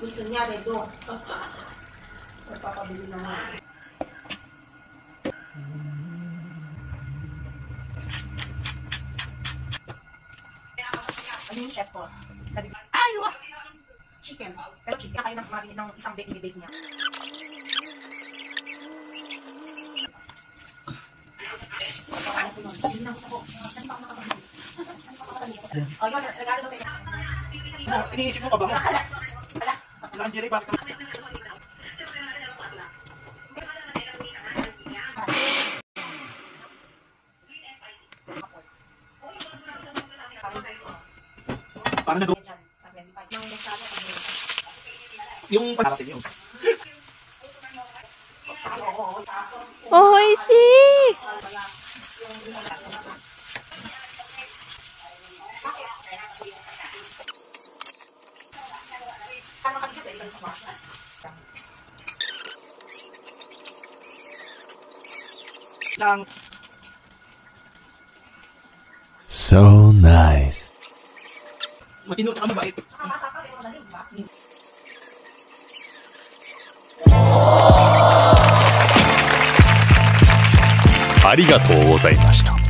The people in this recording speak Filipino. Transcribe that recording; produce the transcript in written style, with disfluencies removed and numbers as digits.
Gusto niya rin doon. Magpapabili naman. Ano yung chef ko? Ay, wow! Chicken. Pero chicken kayo ng isang bake niya. Iniisip mo pa ba? Lingerie ba? Parang nag- yung natin yung Oishi! So nice. matino tsaka mabait. A りがとうございました。